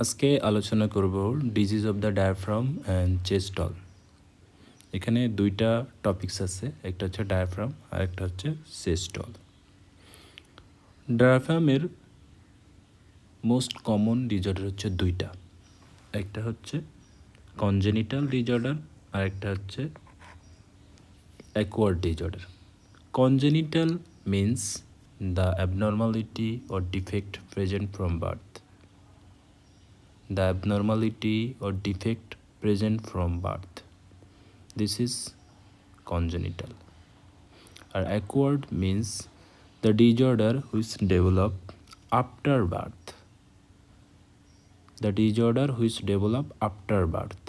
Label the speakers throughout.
Speaker 1: আজকে আলোচনা করব disease of the diaphragm and chest wall. এখানে দুইটা টপিকস আছে, একটা হচ্ছে ডায়াফ্রাম আর একটা হচ্ছে চেস্ট ওয়াল। ডায়াফ্রামের মোস্ট কমন ডিজঅর্ডার হচ্ছে দুইটা, একটা হচ্ছে কনজেনিটাল ডিজঅর্ডার আর একটা হচ্ছে acquired disorder. Congenital means the abnormality or defect present form birth. The abnormality or defect present from birth. This is congenital. Or acquired means the disorder which develop after birth. The disorder which develop after birth.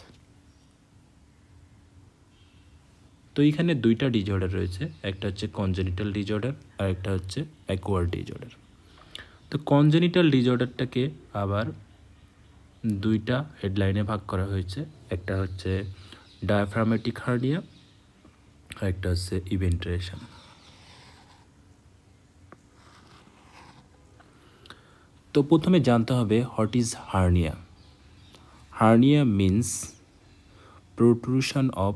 Speaker 1: তো এখানে দুইটা disorder রয়েছে, একটা হচ্ছে congenital disorder আর একটা হচ্ছে acquired disorder. তো congenital ডিজঅর্ডারটাকে আবার দুইটা হেডলাইনে ভাগ করা হয়েছে, একটা হচ্ছে ডায়াফ্রামেটিক হার্নিয়া আর একটা হচ্ছে ইভেন্ট্রেশন। তো প্রথমে জানতে হবে what is hernia. Hernia means protrusion of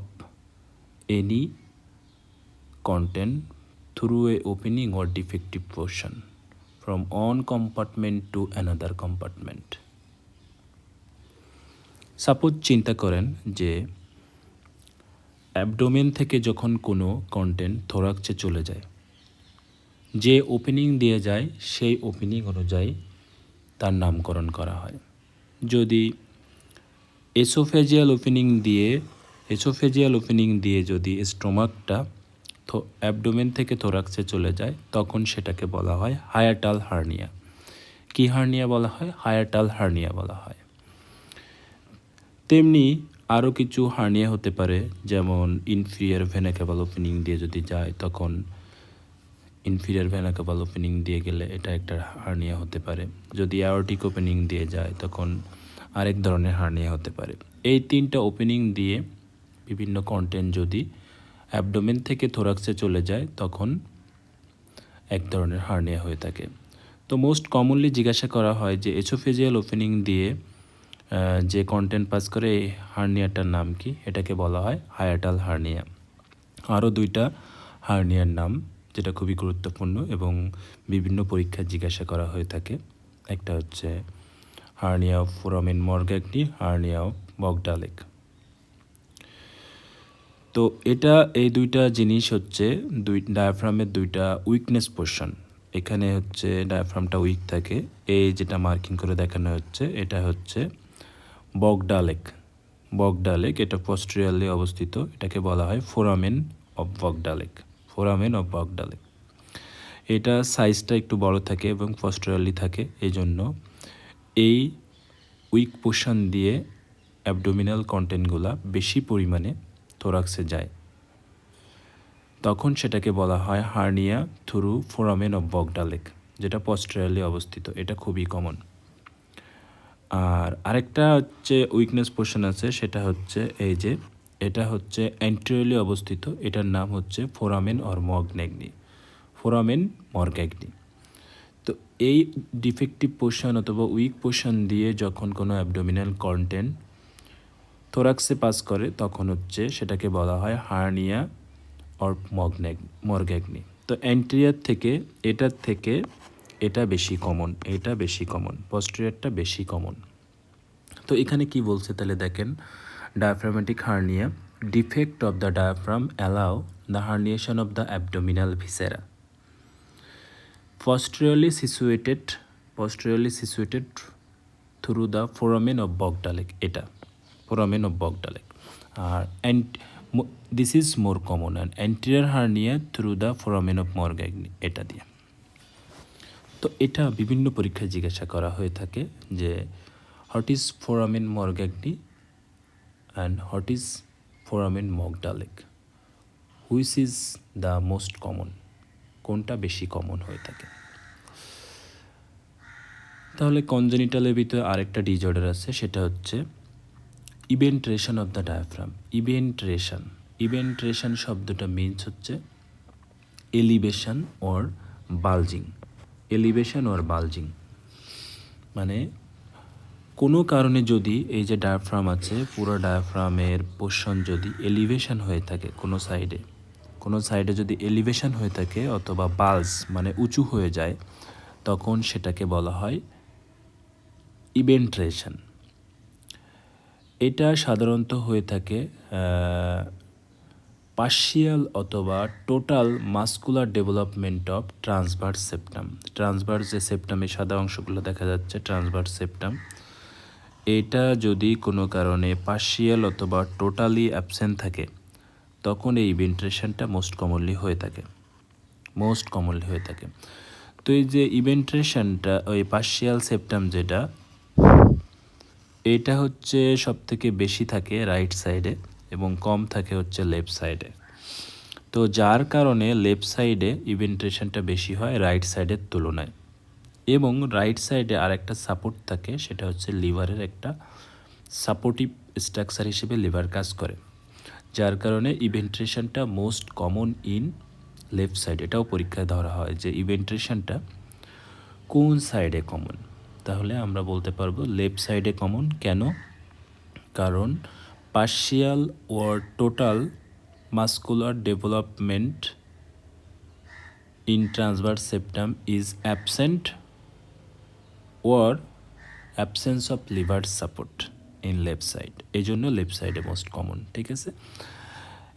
Speaker 1: any content through a opening or defective portion from one compartment to another compartment. Suppose চিন্তা করেন যে অ্যাবডোমেন থেকে যখন কোনো কন্টেন্ট থোরাক্সে চলে যায়, যে ওপেনিং দিয়ে যায় সেই ওপেনিং অনুযায়ী তার নামকরণ করা হয়। যদি এসোফেজিয়াল ওপেনিং দিয়ে যদি স্টোমাকটা অ্যাবডোমেন থেকে থোরাক্সে চলে যায়, তখন সেটাকে বলা হয় হায়াটাল হার্নিয়া। কি হার্নিয়া বলা হয়? হায়াটাল হার্নিয়া বলা হয়। তেমনি আরও কিছু হার্নিয়া হতে পারে, যেমন ইনফিরিয়ার ভেনা ক্যাভাল ওপেনিং দিয়ে যদি যায়, তখন ইনফিরিয়ার ভেনা ক্যাভাল ওপেনিং দিয়ে গেলে এটা একটা হার্নিয়া হতে পারে। যদি অ্যাওর্টিক ওপেনিং দিয়ে যায় তখন আরেক ধরনের হার্নিয়া হতে পারে। এই তিনটা ওপেনিং দিয়ে বিভিন্ন কন্টেন্ট যদি অ্যাবডোমেন থেকে থোরাক্সে চলে যায় তখন এক ধরনের হার্নিয়া হয়ে থাকে। তো মোস্ট কমনলি জিজ্ঞাসা করা হয় যে এসোফেজিয়াল ওপেনিং দিয়ে যে কন্টেন্ট পাস করে এই হার্নিয়াটার নাম কি? এটাকে বলা হয় হায়াটাল হার্নিয়া। আরও দুইটা হার্নিয়ার নাম যেটা খুবই গুরুত্বপূর্ণ এবং বিভিন্ন পরীক্ষায় জিজ্ঞাসা করা হয়ে থাকে, একটা হচ্ছে hernia of foramen Morgagni, hernia of Bochdalek. তো এই দুইটা জিনিস হচ্ছে ডায়াফ্রামের দুইটা উইকনেস পোর্শন। এখানে হচ্ছে ডায়াফ্রামটা উইক থাকে, এই যেটা মার্কিং করে দেখানো হচ্ছে এটা হচ্ছে বগডালেক। এটা পোস্টেরিয়রলি অবস্থিত, এটাকে বলা হয় ফোরামেন অফ বগডালেক। এটা সাইজটা একটু বড় থাকে এবং পোস্টেরিয়রলি থাকে, এই জন্য এই উইক পোর্শন দিয়ে অ্যাবডোমিনাল কন্টেন্টগুলো বেশি পরিমাণে থোরাক্সে যায়, তখন সেটাকে বলা হয় হার্নিয়া থ্রু ফোরামেন অফ বগডালেক, যেটা পোস্টেরিয়রলি অবস্থিত। এটা খুবই কমন। আর আরেকটা হচ্ছে উইকনেস পোর্শন আছে, সেটা হচ্ছে এই যে এটা হচ্ছে অ্যান্টেরিয়রলি অবস্থিত, এটার নাম হচ্ছে ফোরামেন মরগ্যাগনি। তো এই ডিফেক্টিভ পোর্শন অথবা উইক পোর্শন দিয়ে যখন কোনো অ্যাবডোমিনাল কন্টেন্ট থোরাক্সে পাস করে তখন হচ্ছে সেটাকে বলা হয় হার্নিয়া অর মরগ্যাগনি। তো অ্যান্টেরিয়র থেকে এটা বেশি কমন, পোস্টেরিয়রটা বেশি কমন। তো এখানে কি বলছে তাহলে দেখেন, diaphragmatic hernia, defect of the diaphragm allow the herniation of the abdominal viscera posteriorly situated through the foramen of Bogdalek. এটা foramen of Bogdalek. And this is more common, and anterior hernia through the foramen of Morgagni, এটা দিয়ে। তো এটা বিভিন্ন পরীক্ষায় জিজ্ঞাসা করা হয়ে থাকে যে what is foramen Morgagni and what is foramen Bochdalek, which is the most common, কোনটা বেশি কমন হয়ে থাকে। তাহলে কনজেনিটালের ভিতরে আরেকটা ডিজঅর্ডার আছে, সেটা হচ্ছে ইভেন্ট্রেশন অফ দ্য ডায়াফ্রাম। ইভেন্ট্রেশন শব্দটা মিনস হচ্ছে এলিভেশন অর বালজিং। মানে কোনো কারণে যদি এই যে ডায়াফ্রাম আছে পুরো ডায়াফ্রামের পোর্শন যদি এলিভেশন হয়ে থাকে কোনো সাইডে যদি এলিভেশন হয়ে থাকে অথবা বাল্জ মানে উঁচু হয়ে যায়, তখন সেটাকে বলা হয় ইভেন্ট্রেশন। এটা সাধারণত হয়ে থাকে পার্শিয়াল অথবা total muscular development of transverse septum. Transverse যে সেপ্টামে সাদা অংশগুলো দেখা যাচ্ছে ট্রান্সভার্স সেপ্টাম, এটা যদি কোনো কারণে পার্শিয়াল অথবা টোটালি অ্যাবসেন্ট থাকে, তখন এই ইভেন্ট্রেশনটা মোস্ট কমনলি হয়ে থাকে। তো এই যে ইভেন্ট্রেশনটা ওই পার্শিয়াল সেপ্টাম যেটা, এটা হচ্ছে সবথেকে বেশি থাকে রাইট সাইডে এবং কম থাকে হচ্ছে লেফট সাইডে। তো যার কারণে লেফট সাইডে ইভেন্ট্রেশনটা বেশি হয় রাইট সাইডের তুলনায়। এবং রাইট সাইডে আরেকটা সাপোর্ট থাকে, সেটা হচ্ছে লিভারের একটা সাপোর্টিভ স্ট্রাকচার হিসেবে লিভার কাজ করে, যার কারণে ইভেন্ট্রেশনটা most common in left side. এটাও পরীক্ষায় ধরা হয় যে ইভেন্ট্রেশনটা কোন সাইডে কমন। তাহলে আমরা বলতে পারবো লেফট সাইডে কমন। কেন? কারণ partial or total muscular development in transverse septum is absent or absence of liver support in left side, এই জন্য লেফট সাইডে মোস্ট কমন। ঠিক আছে,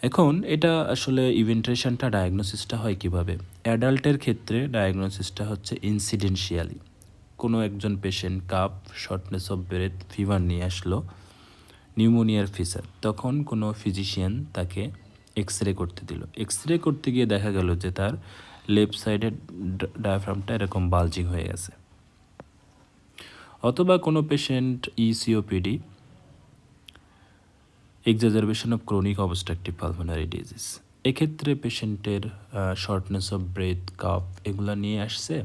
Speaker 1: এখন এটা আসলে ইভেন্ট্রেশনটা ডায়াগনোসিসটা হয় কিভাবে? অ্যাডাল্টের ক্ষেত্রে ডায়াগনোসিসটা হচ্ছে ইনসিডেন্সিয়ালি। কোনো একজন patient cup, shortness of breadth, fever নিয়ে আসলো, নিউমোনিয়ার ফিচার, তখন কোনো ফিজিশিয়ান তাকে এক্স রে করতে দিল। এক্স রে করতে গিয়ে দেখা গেল যে তার লেফট সাইডের ডায়াফ্রামটা এরকম বালজিং হয়ে গেছে। অথবা কোনো patient COPD, exacerbation of chronic obstructive pulmonary disease, এক্ষেত্রে পেশেন্টের শর্টনেস অফ ব্রেথ, কাপ এগুলো নিয়ে আসছে।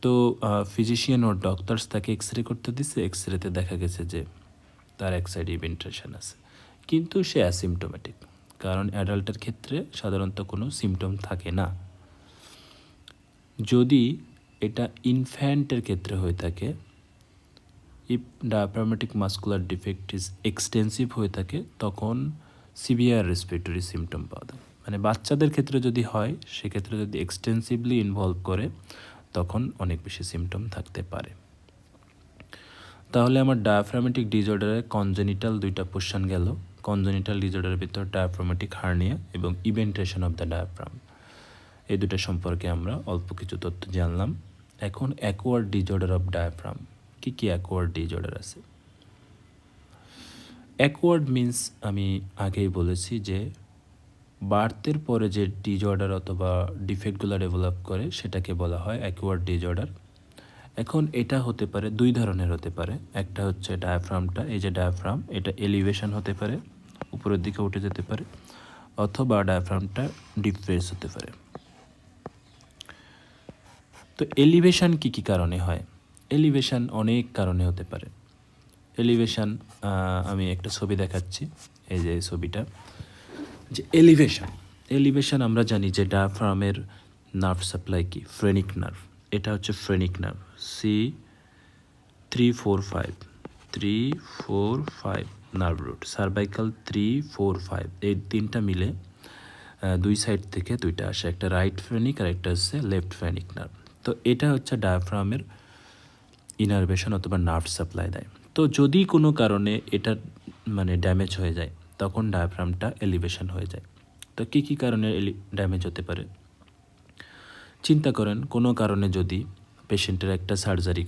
Speaker 1: তো ফিজিশিয়ান ও ডক্টরস তাকে এক্স রে করতে দিচ্ছে। এক্স রেতে দেখা গেছে যে তার এক সাইডে ইভেন্ট্রেশন আছে, কিন্তু সে অ্যাসিমটোমেটিক, কারণ অ্যাডাল্টের ক্ষেত্রে সাধারণত কোনো সিমটম থাকে না। যদি এটা ইনফ্যান্টের ক্ষেত্রে হয়ে থাকে, if diaphragmatic muscular defect is extensive হয়ে থাকে, তখন সিভিয়ার রেসপিরেটরি সিমটম পাওয়া যায়। মানে বাচ্চাদের ক্ষেত্রে যদি হয়, সেক্ষেত্রে যদি এক্সটেন্সিভলি ইনভলভ করে, তখন অনেক বেশি সিমটম থাকতে পারে। তাহলে আমার ডায়াফ্রামেটিক ডিসঅর্ডারে কনজেনিটাল দুইটা পোর্শন গেল। কনজেনিটাল ডিসঅর্ডারের ভিতর ডায়াফ্রামেটিক হার্নিয়া এবং ইভেন্ট্রেশন অফ দ্য ডায়াফ্রাম, এই দুটো সম্পর্কে আমরা অল্প কিছু তথ্য জানলাম। এখন অ্যাকোয়ার্ড ডিসঅর্ডার অফ ডায়াফ্রাম, কী কী অ্যাকোয়ার্ড ডিসঅর্ডার আছে? অ্যাকোয়ার্ড মিন্স আমি আগেই বলেছি যে বার্থের পরে যে ডিসঅর্ডার অথবা ডিফেক্টগুলো ডেভেলপ করে, সেটাকে বলা হয় অ্যাকোয়ার্ড ডিসঅর্ডার। এখন এটা হতে পারে দুই ধরনের হতে পারে। একটা হচ্ছে ডায়াফ্রামটা, এই যে ডায়াফ্রাম, এটা এলিভেশন হতে পারে, উপরের দিকে উঠে যেতে পারে, অথবা ডায়াফ্রামটা ডিপ্রেস হতে পারে। তো এলিভেশন কী কী কারণে হয়? এলিভেশন অনেক কারণে হতে পারে। এলিভেশন আমি একটা ছবি দেখাচ্ছি, এই যে ছবিটা, যে এলিভেশন আমরা জানি যে ডায়াফ্রামের নার্ভ সাপ্লাই কি, ফ্রেনিক নার্ভ। এটা হচ্ছে phrenic nerve, C345 nerve root, cervical 345, এই তিনটা মিলে দুই সাইড থেকে দুইটা আসে, একটা রাইট ফ্রেনিক আর একটা হচ্ছে লেফট ফ্রেনিক নার্ভ। তো এটা হচ্ছে ডায়াফ্রামের ইনারভেশন অথবা নার্ভ সাপ্লাই দেয়। তো যদি কোনো কারণে এটা মানে ড্যামেজ হয়ে যায়, তখন ডায়াফ্রামটা এলিভেশন হয়ে যায়। তো কী কী কারণে ড্যামেজ হতে পারে? চিন্তা করেন, কোনো কারণে যদি পেশেন্টের একটা সার্জারি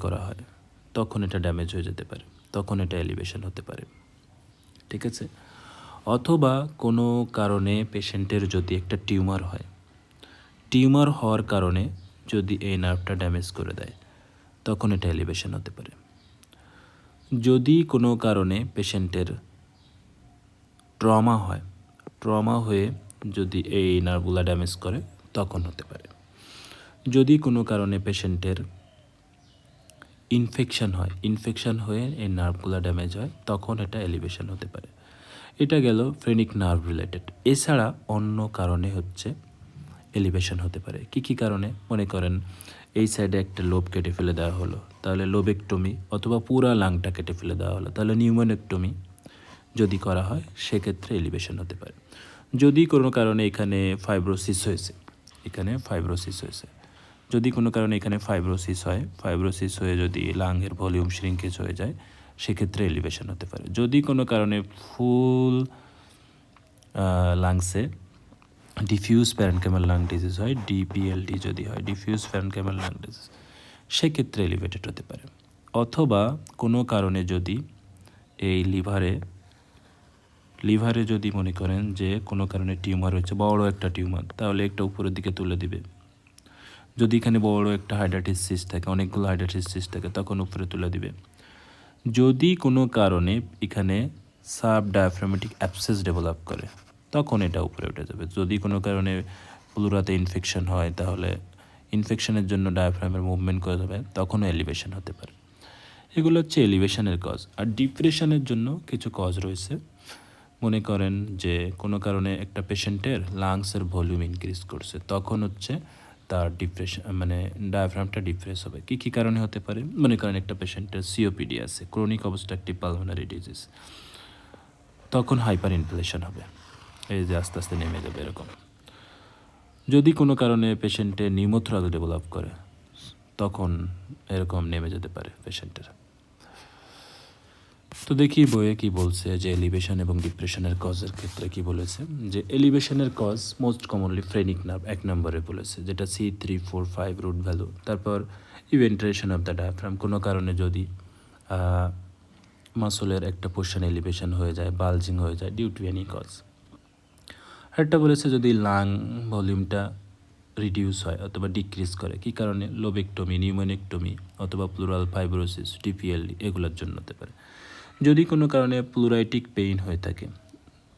Speaker 1: করা হয়, তখন এটা ড্যামেজ হয়ে যেতে পারে, তখন এটা এলিভেশন হতে পারে। ঠিক আছে, অথবা কোনো কারণে পেশেন্টের যদি একটা টিউমার হওয়ার কারণে যদি এই নার্ভটা ড্যামেজ করে দেয়, তখন এটা এলিভেশন হতে পারে। যদি কোনো কারণে পেশেন্টের ট্রমা হয়ে যদি এই নার্ভগুলো ড্যামেজ করে, তখন হতে পারে। যদি কোনো কারণে পেশেন্টের ইনফেকশন হয়ে এই নার্ভগুলো ড্যামেজ হয়, তখন এটা এলিভেশন হতে পারে। এটা গেল ফ্রেনিক নার্ভ রিলেটেড। এছাড়া অন্য কারণে হচ্ছে এলিভেশন হতে পারে। কী কী কারণে? মনে করেন এই সাইডে একটা লোব কেটে ফেলে দেওয়া হলো, তাহলে লোবেক্টমি, অথবা পুরা লাংটা কেটে ফেলে দেওয়া হলো, তাহলে নিউমোনেক্টমি যদি করা হয় সেক্ষেত্রে এলিভেশন হতে পারে। যদি কোনো কারণে এখানে ফাইব্রোসিস হয়েছে, যদি কোনো কারণে এখানে ফাইব্রোসিস হয়ে যদি লাংয়ের ভলিউম শ্রিঙ্কেজ হয়ে যায় সেক্ষেত্রে এলিভেশন হতে পারে। যদি কোনো কারণে ফুল লাংসে ডিফিউজ প্যারেনকাইমাল লাং ডিজিজ হয়, ডিপিএলডি যদি হয়, ডিফিউজ প্যারেনকাইমাল লাং ডিজিজ, সেক্ষেত্রে এলিভেটেড হতে পারে। অথবা কোনো কারণে যদি এই লিভারে যদি মনে করেন যে কোনো কারণে টিউমার হচ্ছে, বড় একটা টিউমার, তাহলে একটা উপরের দিকে তুলে দিবে। যদি এখানে বড় একটা হাইড্রাটিস সিস্ট থাকে, অনেকগুলো হাইড্রাটিস সিস্ট থাকে, তখন উপরে তুলে দিবে। যদি কোনো কারণে এখানে সাব ডায়াফ্রামেটিক অ্যাবসেস ডেভেলপ করে তখন এটা উপরে উঠে যাবে। যদি কোনো কারণে প্লুরাতে ইনফেকশন হয় তাহলে ইনফেকশনের জন্য ডায়াফ্রামের মুভমেন্ট করে যাবে, তখনও এলিভেশন হতে পারে। এগুলো হচ্ছে এলিভেশনের কজ। আর ডিপ্রেশনের জন্য কিছু কজ রয়েছে। মনে করেন যে কোনো কারণে একটা পেশেন্টের লাংসের ভলিউম ইনক্রিজ করছে, তখন হচ্ছে তার ডিপ্রেশন মানে ডায়াফ্রামটা ডিপ্রেস হবে। কী কী কারণে হতে পারে? মনে করেন একটা পেশেন্টের সিওপিডি আছে, ক্রনিক অবস্ট্রাকটিভ পালমোনারি ডিজিজ, তখন হাইপার ইনফ্লেশন হবে, এই যে আস্তে আস্তে নেমে যাবে এরকম। যদি কোনো কারণে পেশেন্টে নিউমোথ্রাক্স ডেভেলপ করে তখন এরকম নেমে যেতে পারে পেশেন্টের। তো দেখি বইয়ে কি বলছে যে এলিভেশন এবং ডিপ্রেশনের কজের ক্ষেত্রে কি বলেছে। যে এলিভেশনের cause most commonly phrenic nerve 1 নম্বরে বলেছে, যেটা C345 রুট ভ্যালু। তারপর ইভেন্ট্রেশন অফ দ্য ডায়াফ্রাম, কোনো কারণে যদি মাসলের একটা পোর্শন এলিভেশন হয়ে যায়, বালজিং হয়ে যায় ডিউ টু এনি কজ। আরেকটা বলেছে যদি লাং ভলিউমটা রিডিউস হয় অথবা ডিক্রিজ করে, কী কারণে? লোবেক্টমি, নিউমোনেক্টমি অথবা প্লুরাল ফাইব্রোসিস, ডিপিএলডি, এগুলোর জন্য হতে পারে। যদি কোনো কারণে প্লুরাইটিক পেইন হয়ে থাকে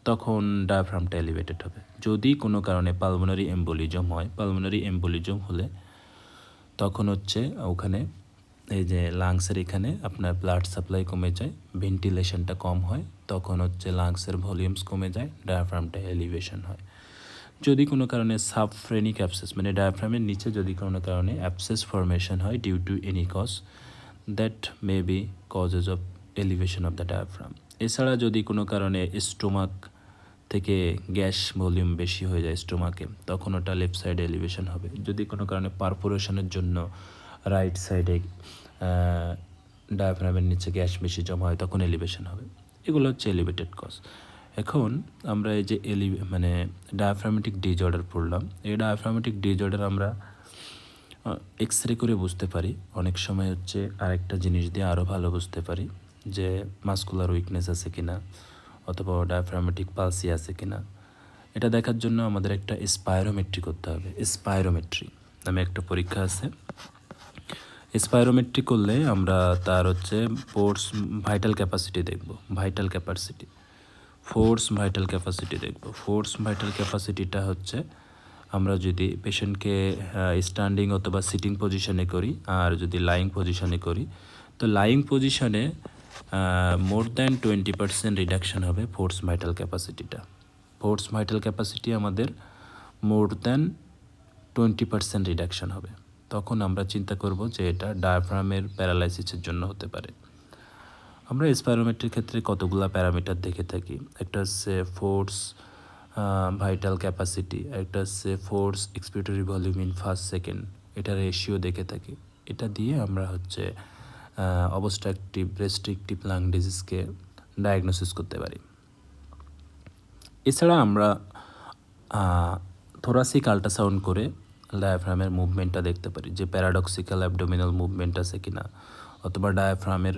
Speaker 1: তখন ডায়াফ্রামটা এলিভেটেড হবে। যদি কোনো কারণে পালমোনারি এম্বোলিজম হয়, পালমোনারি এম্বোলিজম হলে তখন হচ্ছে ওখানে এই যে লাংসের এখানে আপনার ব্লাড সাপ্লাই কমে যায়, ভেন্টিলেশনটা কম হয়, তখন হচ্ছে লাংসের ভলিউমস কমে যায়, ডায়াফ্রামটা এলিভেশন হয়। যদি কোনো কারণে সাবফ্রেনিক অ্যাবসেস মানে ডায়াফ্রামের নিচে যদি কোনো কারণে অ্যাবসেস ফরমেশন হয় due to any cause, that may be causes of elevation of the diaphragm. এছাড়া যদি কোনো কারণে স্টোমাক থেকে গ্যাস ভলিউম বেশি হয়ে যায় স্টোমাকে, তখন ওটা লেফট সাইডে এলিভেশন হবে। যদি কোনো কারণে পারফোরেশনের জন্য রাইট সাইডে ডায়াফ্রামের নিচে গ্যাস বেশি জমা হয় তখন এলিভেশন হবে। এগুলো হচ্ছে এলিভেটেড কজ। এখন আমরা এই যে মানে ডায়াফ্রামেটিক ডিজঅর্ডার পড়লাম, এই ডায়াফ্রামেটিক ডিজঅর্ডার আমরা এক্স রে করে বুঝতে পারি। অনেক সময় হচ্ছে আরেকটা জিনিস দিয়ে আরও ভালো বুঝতে পারি যে মাসকুলার উইকনেস আছে কিনা অথবা ডায়াফ্রামেটিক পালসি আছে কিনা। এটা দেখার জন্য আমাদের একটা স্পাইরোমেট্রি করতে হবে। স্পাইরোমেট্রি নামে একটা পরীক্ষা আছে। স্পাইরোমেট্রি করলে আমরা তার হচ্ছে ফোর্স ভাইটাল ক্যাপাসিটি দেখব, ফোর্স ভাইটাল ক্যাপাসিটিটা হচ্ছে আমরা যদি পেশেন্টকে স্ট্যান্ডিং অথবা সিটিং পজিশনে করি আর যদি লাইং পজিশনে করি, তো লাইং পজিশনে মোর দ্যান 20% রিডাকশান হবে ফোর্স ভাইটাল ক্যাপাসিটি আমাদের মোর দ্যান 20% রিডাকশান হবে। তখন আমরা চিন্তা করব যে এটা ডায়াফ্রামের প্যারালাইসিসের জন্য হতে পারে। আমরা স্পাইরোমেট্রির ক্ষেত্রে কতগুলো প্যারামিটার দেখে থাকি। একটা হচ্ছে ফোর্স ভাইটাল ক্যাপাসিটি, একটা হচ্ছে force expiratory volume in first second, এটা রেশিও দেখে থাকি। এটা দিয়ে আমরা হচ্ছে অবস্ট্রাকটিভ রেস্ট্রিকটিভ লাং ডিজিজকে ডায়াগনোসিস করতে পারি। এছাড়া আমরা থোরাসিক আল্ট্রাসাউন্ড করে ডায়াফ্রামের মুভমেন্টটা দেখতে পারি, যে প্যারাডক্সিক্যাল অ্যাবডোমিনাল মুভমেন্ট আছে কিনা, অথবা ডায়াফ্রামের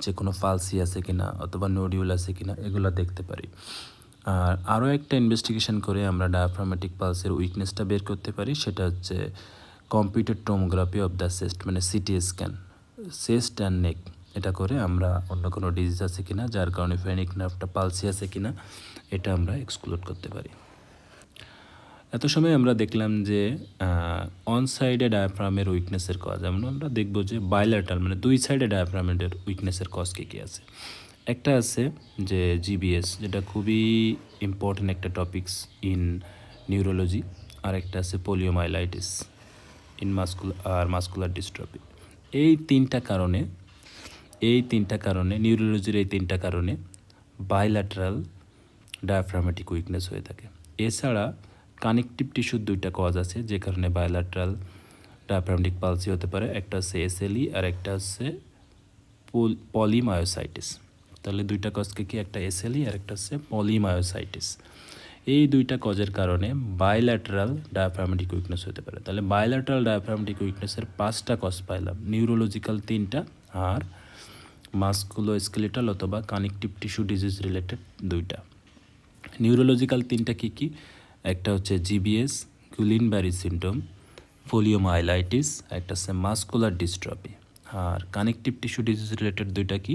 Speaker 1: যে কোনো ফালসি আছে কিনা, অথবা নোডিউল আছে কিনা, এগুলো দেখতে পারি। আর আরও একটা ইনভেস্টিগেশন করে আমরা ডায়াফ্রামেটিক পালসের উইকনেসটা বের করতে পারি, সেটা হচ্ছে computed tomography of the chest, মানে CT scan, chest and neck. এটা করে আমরা অন্য কোনো ডিজিজ আছে কিনা, যার কারণে ফ্রেনিক নার্ভটা পালসি আছে কিনা, এটা আমরা এক্সক্লুড করতে পারি। এত সময় আমরা দেখলাম যে অন সাইডে ডায়াফ্রামের উইকনেসের কজ, যেমন আমরা দেখব যে বাইল্যাটারাল মানে দুই সাইডে ডায়াফ্রামের উইকনেসের কজ কী আছে। একটা আছে যে জিবিএস, যেটা খুবই ইম্পর্টেন্ট একটা টপিকস ইন নিউরোলজি। আর একটা আছে পোলিওমাইলাইটিস মাস্কুলার ডিস্ট্রফি। এই তিনটা কারণে নিউরোলজির এই তিনটা কারণে বাইল্যাটারাল ডায়াফ্রামেটিক উইকনেস হয়ে থাকে। এছাড়া কানেকটিভ টিস্যুর দুইটা কজ আছে যে কারণে বাইল্যাটারাল ডায়াফ্রামেটিক পালসি হতে পারে, একটা হচ্ছে এসএলই আর একটা হচ্ছে পলিমায়োসাইটিস। তাহলে দুইটা কজকে কি, একটা এসএলই আর একটা হচ্ছে পলিমায়োসাইটিস। এই দুইটা কজের কারণে বাইল্যাটারাল ডায়াফ্রামেটিক উইকনেস হতে পারে। তাহলে বাইল্যাটারাল ডায়াফ্রামেটিক উইকনেসের 5টা কজ পাইলাম, নিউরোলজিক্যাল 3টা আর মাস্কুলোস্কেলেটাল অথবা কানেকটিভ টিস্যু ডিজিজ রিলেটেড 2টা। নিউরোলজিক্যাল 3টা কী কী? একটা হচ্ছে জিবিএস, গুইলেন বেরি সিনড্রোম, পোলিওমাইলাইটিস, একটা হচ্ছে মাস্কুলার ডিস্ট্রফি। আর কানেকটিভ টিস্যু ডিজিজ রিলেটেড 2টা কি,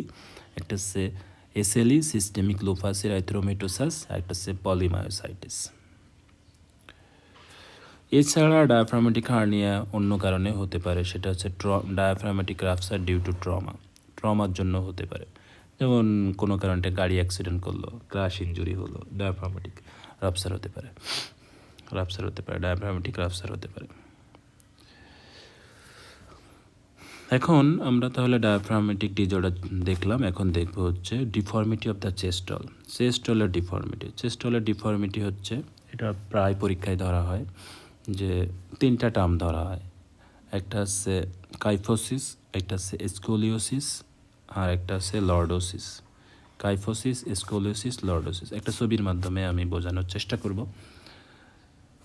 Speaker 1: একটা হচ্ছে এসএলই সিস্টেমিক লুপাস এরিথ্রোমেটোসাস, একটা হচ্ছে পলিমায়োসাইটিস। এছাড়া ডায়াফ্রামেটিক হার্নিয়া অন্য কারণে হতে পারে, সেটা হচ্ছে ডায়াফ্রামেটিক রাপচার ডিউ টু ট্রমার জন্য হতে পারে। যেমন কোনো কারণে গাড়ি অ্যাক্সিডেন্ট করলো, ক্রাশ ইঞ্জুরি হলো, ডায়াফ্রামেটিক রাপচার হতে পারে, ডায়াফ্রামেটিক রাপচার হতে পারে। এখন আমরা তাহলে ডায়াফ্রামেটিক ডিজঅর্ডার দেখলাম, এখন দেখব হচ্ছে ডিফর্মিটি অফ দ্য চেস্টলের ডিফর্মিটি হচ্ছে, এটা প্রায় পরীক্ষায় ধরা হয় যে 3টা টার্ম ধরা হয়। একটা হচ্ছে কাইফোসিস, একটা হচ্ছে স্কোলিওসিস আর একটা হচ্ছে লর্ডোসিস। Kyphosis, scoliosis, lordosis. একটা ছবির মাধ্যমে আমি বোঝানোর চেষ্টা করব।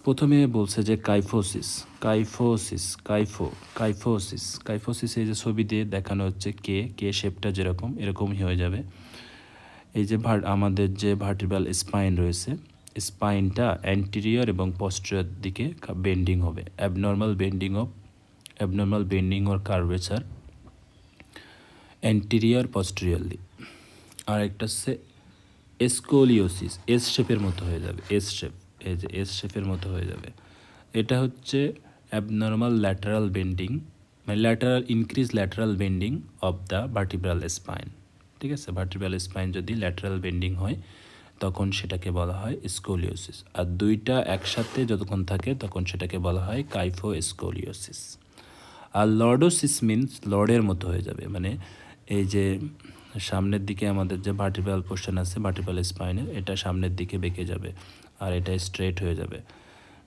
Speaker 1: প্রথমে বলছে যে কাইফোসিস এই যে ছবি দিয়ে দেখানো হচ্ছে কে শেপটা যেরকম এরকমই হয়ে যাবে। এই যে আমাদের যে ভার্টিব্রাল স্পাইন রয়েছে, স্পাইনটা অ্যান্টেরিয়র এবং পস্টেরিয়র দিকে বেন্ডিং হবে, abnormal bending or curvature anterior posteriorly. আর একটা হচ্ছে স্কোলিওসিস, এস শেপের মতো হয়ে যাবে, এস শেপের মতো হয়ে যাবে। এটা হচ্ছে অ্যাবনর্মাল ল্যাটারাল বেন্ডিং, মানে increase lateral bending of the vertebral spine. ঠিক আছে, ভার্টিব্রাল স্পাইন যদি ল্যাটারাল বেন্ডিং হয় তখন সেটাকে বলা হয় স্কোলিওসিস। আর 2টা একসাথে যতক্ষণ থাকে তখন সেটাকে বলা হয় কাইফোস্কোলিওসিস। আর লর্ডোসিস মিন্স লর্ডের মতো হয়ে যাবে, মানে এই যে সামনের দিকে আমাদের যে ভার্টিব্রাল পোর্শন আছে ভার্টিব্রাল স্পাইনের, এটা সামনের দিকে বেঁকে যাবে আর এটা স্ট্রেট হয়ে যাবে।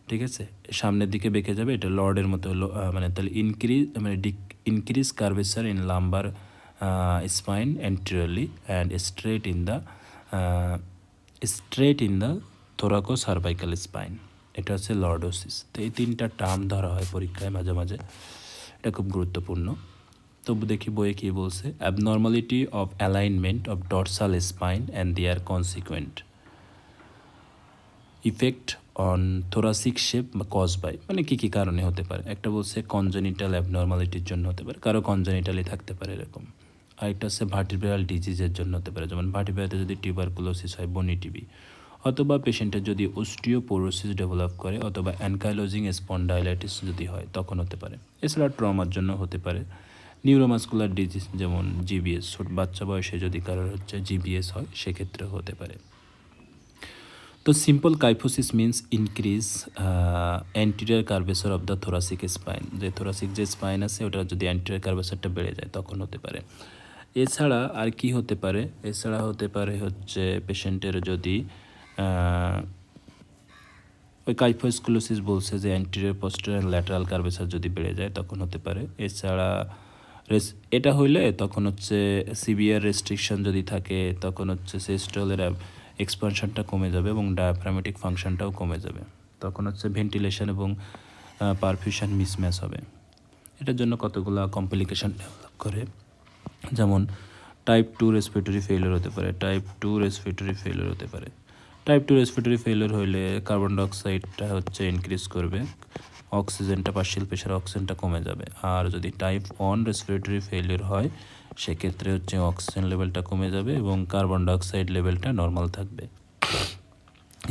Speaker 1: ঠিক আছে, সামনের দিকে বেঁকে যাবে, এটা লর্ডের মতো হলো, মানে তাহলে increase curvature in lumbar spine anteriorly and straight in the thoraco cervical spine. এটা হচ্ছে লর্ডোসিস। তো এই 3টা টার্ম ধরা হয় পরীক্ষায় মাঝে মাঝে, এটা খুব গুরুত্বপূর্ণ। তবু দেখি বইয়ে কী বলছে। Abnormality of alignment of dorsal spine and their consequent effect on thoracic shape বা কজ বাই, মানে কী কী কারণে হতে পারে। একটা বলছে কনজেনিটাল অ্যাবনর্মালিটির জন্য হতে পারে, কারো কনজেনিটালি থাকতে পারে এরকম। আর একটা হচ্ছে ভার্টিব্রাল ডিজিজের জন্য হতে পারে, যেমন ভার্টিব্রাতে যদি টিউবারকুলোসিস হয়, বনি টিবি, অথবা পেশেন্টের যদি অস্টিওপোরোসিস ডেভেলপ করে, অথবা অ্যানকাইলোজিং স্পন্ডাইলাইটিস যদি হয় তখন হতে পারে। এছাড়া ট্রমার জন্য হতে পারে, নিউরোমাস্কুলার ডিজিজ যেমন জিবিএস, বাচ্চা বয়সে যদি কারোর হচ্ছে জিবিএস হয় সেক্ষেত্রে হতে পারে। তো simple kyphosis means increase anterior curvature of the thoracic spine, যে থোরাসিক যে স্পাইন আছে ওটা যদি অ্যান্টেরিয়র কার্ভেচারটা বেড়ে যায় তখন হতে পারে। এছাড়া আর কি হতে পারে, এছাড়া হতে পারে হচ্ছে পেশেন্টের যদি ওই কাইফোস্কুলোসিস বলছে যে অ্যান্টেরিয়র পোস্টেরিয়র ল্যাটারাল কার্ভেচার যদি বেড়ে যায় তখন হতে পারে। এছাড়া এটা হইলে তখন হচ্ছে সিভিয়ার রেস্ট্রিকশন যদি থাকে তখন হচ্ছে সিস্টলের এক্সপানশনটা কমে যাবে এবং ডায়াফ্রামেটিক ফাংশনটাও কমে যাবে, তখন হচ্ছে ভেন্টিলেশন এবং পারফিউশন মিসম্যাচ হবে। এটার জন্য কতগুলো কমপ্লিকেশন ডেভেলপ করে, যেমন টাইপ 2 রেসপিরেটরি ফেলিওর হতে পারে, টাইপ 2 রেসপিরেটরি ফেলিওর হইলে কার্বন ডাইঅক্সাইডটা হচ্ছে ইনক্রিজ করবে, অক্সিজেনটা পার্শিয়াল প্রেশার অক্সিজেনটা কমে যাবে। আর যদি টাইপ 1 রেসপিরেটরি ফেলিওর হয় সেক্ষেত্রে হচ্ছে অক্সিজেন লেভেলটা কমে যাবে এবং কার্বন ডাইঅক্সাইড লেভেলটা নর্মাল থাকবে।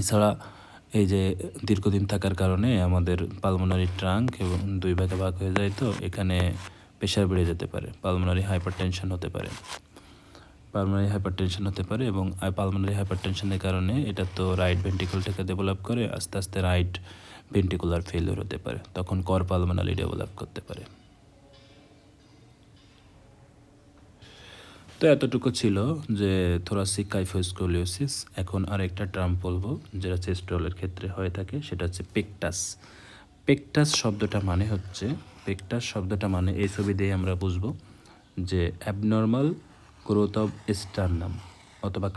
Speaker 1: এছাড়া এই যে দীর্ঘদিন থাকার কারণে আমাদের পালমোনারি ট্রাঙ্ক এবং 2 ভাগে ভাগ হয়ে যায়, তো এখানে প্রেশার বেড়ে যেতে পারে, পালমোনারি হাইপারটেনশন হতে পারে এবং পালমোনারি হাইপারটেনশনের কারণে এটা তো রাইট ভেন্ট্রিকলটাকে ডেভেলপ করে, আস্তে আস্তে রাইট ভেন্ট্রিকুলার ফেলিওর হতে পারে, তখন করপালমোনালি ডেভেলপ করতে পারে। তো এতটুকু ছিল যে থোরাসিক কাইফোস্কোলিওসিস। এখন আরেকটা টার্ম বলবো যেটা চেস্ট রোলের ক্ষেত্রে হয়ে থাকে, সেটা হচ্ছে পেকটাস। পেকটাস শব্দটা মানে এই ছবি দিয়ে আমরা বুঝবো যে অ্যাবনর্মাল গ্রোথ অফ স্টারনাম অথবা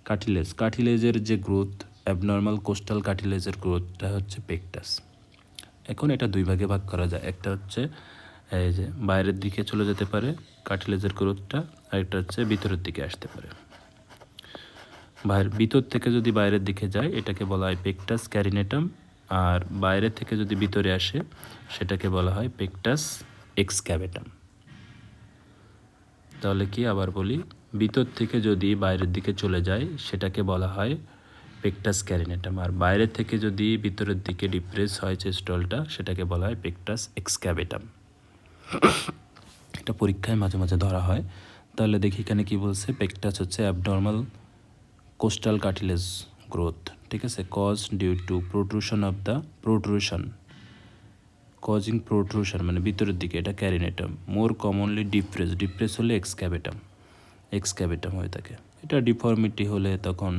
Speaker 1: কার্টিলেজের যে গ্রোথ, অ্যাবনর্মাল কোস্টাল কার্টিলেজের গ্রোথটা হচ্ছে পেকটাস। এখন এটা দুই ভাগে ভাগ করা যায়, একটা হচ্ছে এই যে বাইরের দিকে চলে যেতে পারে কার্টিলেজের গ্রোথটা, আর একটা হচ্ছে ভিতরের দিকে আসতে পারে। ভিতর থেকে যদি বাইরের দিকে যায় এটাকে বলা হয় পেকটাস ক্যারিনেটাম, আর বাইরে থেকে যদি ভিতরে আসে সেটাকে বলা হয় পেকটাস এক্সক্যাভেটাম। তাহলে কি আবার বলি, ভিতর থেকে যদি বাইরের দিকে চলে যায় সেটাকে বলা হয় পেকটাস ক্যারিনেটাম, আর বাইরে থেকে যদি ভিতরের দিকে ডিপ্রেস হয় চেস্টলটা সেটাকে বলা হয় পেকটাস এক্সক্যাভেটাম। এটা পরীক্ষায় মাঝে মাঝে ধরা হয়। তাহলে দেখি এখানে কি বলছে, পেকটাস হচ্ছে অ্যাবনর্মাল কোস্টাল কার্টিলেজ গ্রোথ, ঠিক আছে, cause due to causing protrusion মানে ভিতরের দিকে, এটা ক্যারিনেটাম। মোর কমনলি ডিপ্রেস হলে এক্সক্যাভেটাম হয়ে থাকে। এটা ডিফর্মিটি হলে তখন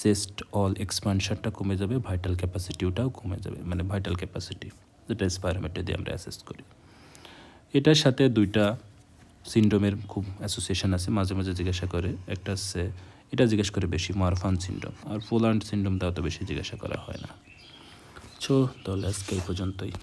Speaker 1: চেস্ট অল এক্সপানশনটা কমে যাবে, ভাইটাল ক্যাপাসিটিটাও কমে যাবে, মানে ভাইটাল ক্যাপাসিটি যেটা স্পাইরোমিটার দিয়ে আমরা অ্যাসেস করি। এটার সাথে দুইটা সিন্ড্রোমের খুব অ্যাসোসিয়েশন আছে, মাঝে মাঝে জিজ্ঞাসা করে। একটা হচ্ছে এটা জিজ্ঞেস করে বেশি, মারফান সিন্ড্রোম, আর পোল্যান্ড সিন্ড্রোমটা অত বেশি জিজ্ঞাসা করা হয় না। তাহলে আজকে এই পর্যন্তই।